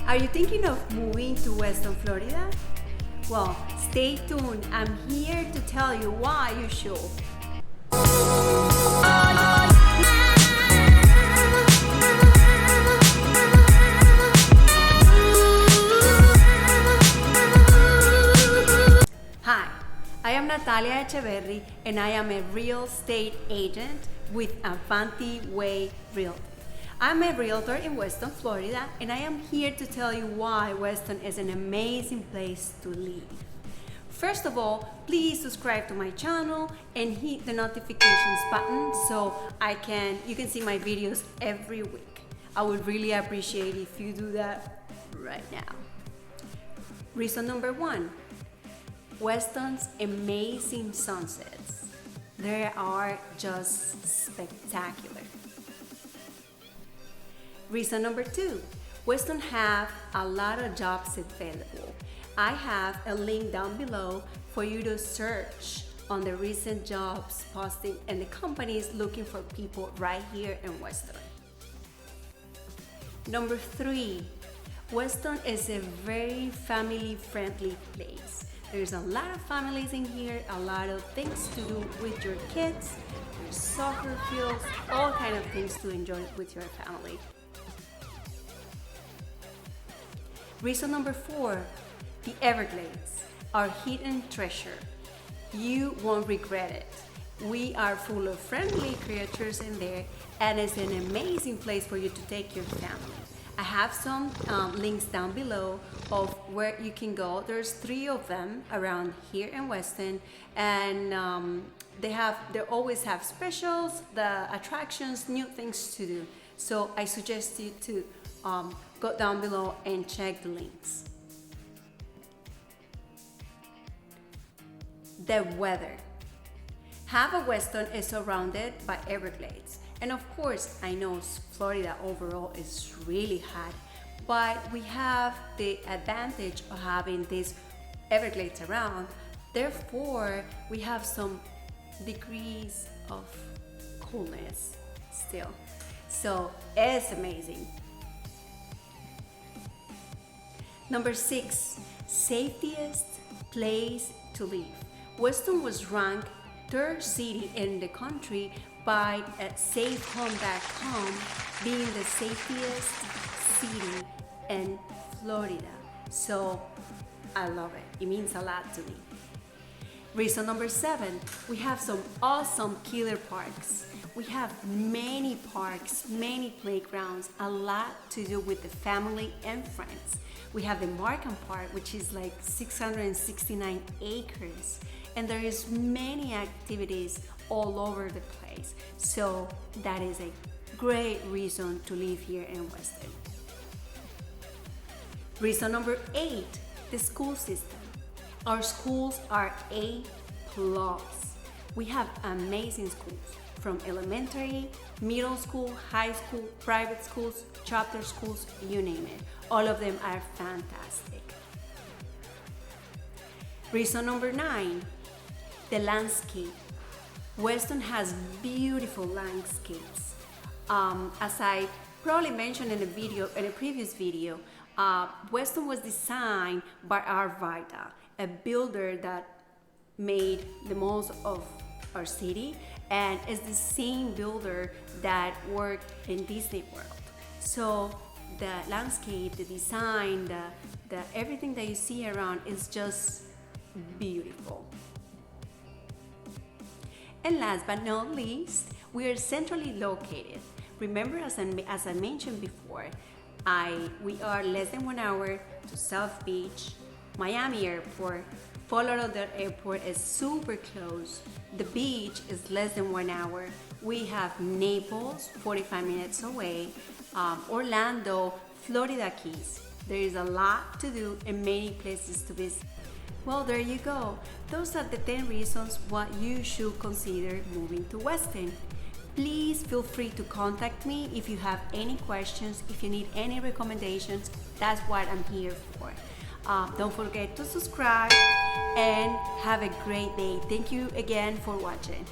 Are you thinking of moving to Weston Florida? Well, stay tuned. I'm here to tell you why you should. Hi, I am Natalia Echeverri and I am a real estate agent with Avanti Way Realty. I'm a realtor in Weston, Florida, and I am here to tell you why Weston is an amazing place to live. First of all, please subscribe to my channel and hit the notifications button so you can see my videos every week. I would really appreciate if you do that right now. Reason number one, Weston's amazing sunsets. They are just spectacular. Reason number two, Weston have a lot of jobs available. I have a link down below for you to search on the recent jobs posting and the companies looking for people right here in Weston. Number three, Weston is a very family-friendly place. There's a lot of families in here, a lot of things to do with your kids, there's soccer fields, all kind of things to enjoy with your family. Reason number four, the Everglades, our hidden treasure. You won't regret it. We are full of friendly creatures in there and it's an amazing place for you to take your family. I have some links down below of where you can go. There's 3 of them around here in Weston, and they always have specials, the attractions, new things to do. So I suggest you to go down below and check the links. The weather. Half of Weston is surrounded by Everglades. And of course, I know Florida overall is really hot, but we have the advantage of having these Everglades around. Therefore, we have some degrees of coolness still. So it's amazing. Number 6, safest place to live. Weston was ranked 3rd city in the country by SafeHome.com being the safest city in Florida. So I love it. It means a lot to me. Reason number 7, we have some awesome killer parks. We have many parks, many playgrounds, a lot to do with the family and friends. We have the Markham Park, which is like 669 acres, and there is many activities all over the place. So that is a great reason to live here in Weston. Reason number 8, the school system. Our schools are A+. We have amazing schools from elementary, middle school, high school, private schools, charter schools, you name it. All of them are fantastic. Reason number 9, the landscape. Weston has beautiful landscapes. As I probably mentioned in a previous video, Weston was designed by Arvida, a builder that made the most of our city, and is the same builder that worked in Disney World. So the landscape, the design, the everything that you see around is just beautiful. And last but not least, we are centrally located. Remember, as I mentioned before, we are less than 1 hour to South Beach, Miami Airport. Fort Lauderdale Airport is super close. The beach is less than 1 hour. We have Naples, 45 minutes away, Orlando, Florida Keys. There is a lot to do and many places to visit. Well, there you go. Those are the 10 reasons why you should consider moving to Weston. Please feel free to contact me if you have any questions, if you need any recommendations. That's what I'm here for. Don't forget to subscribe and have a great day. Thank you again for watching.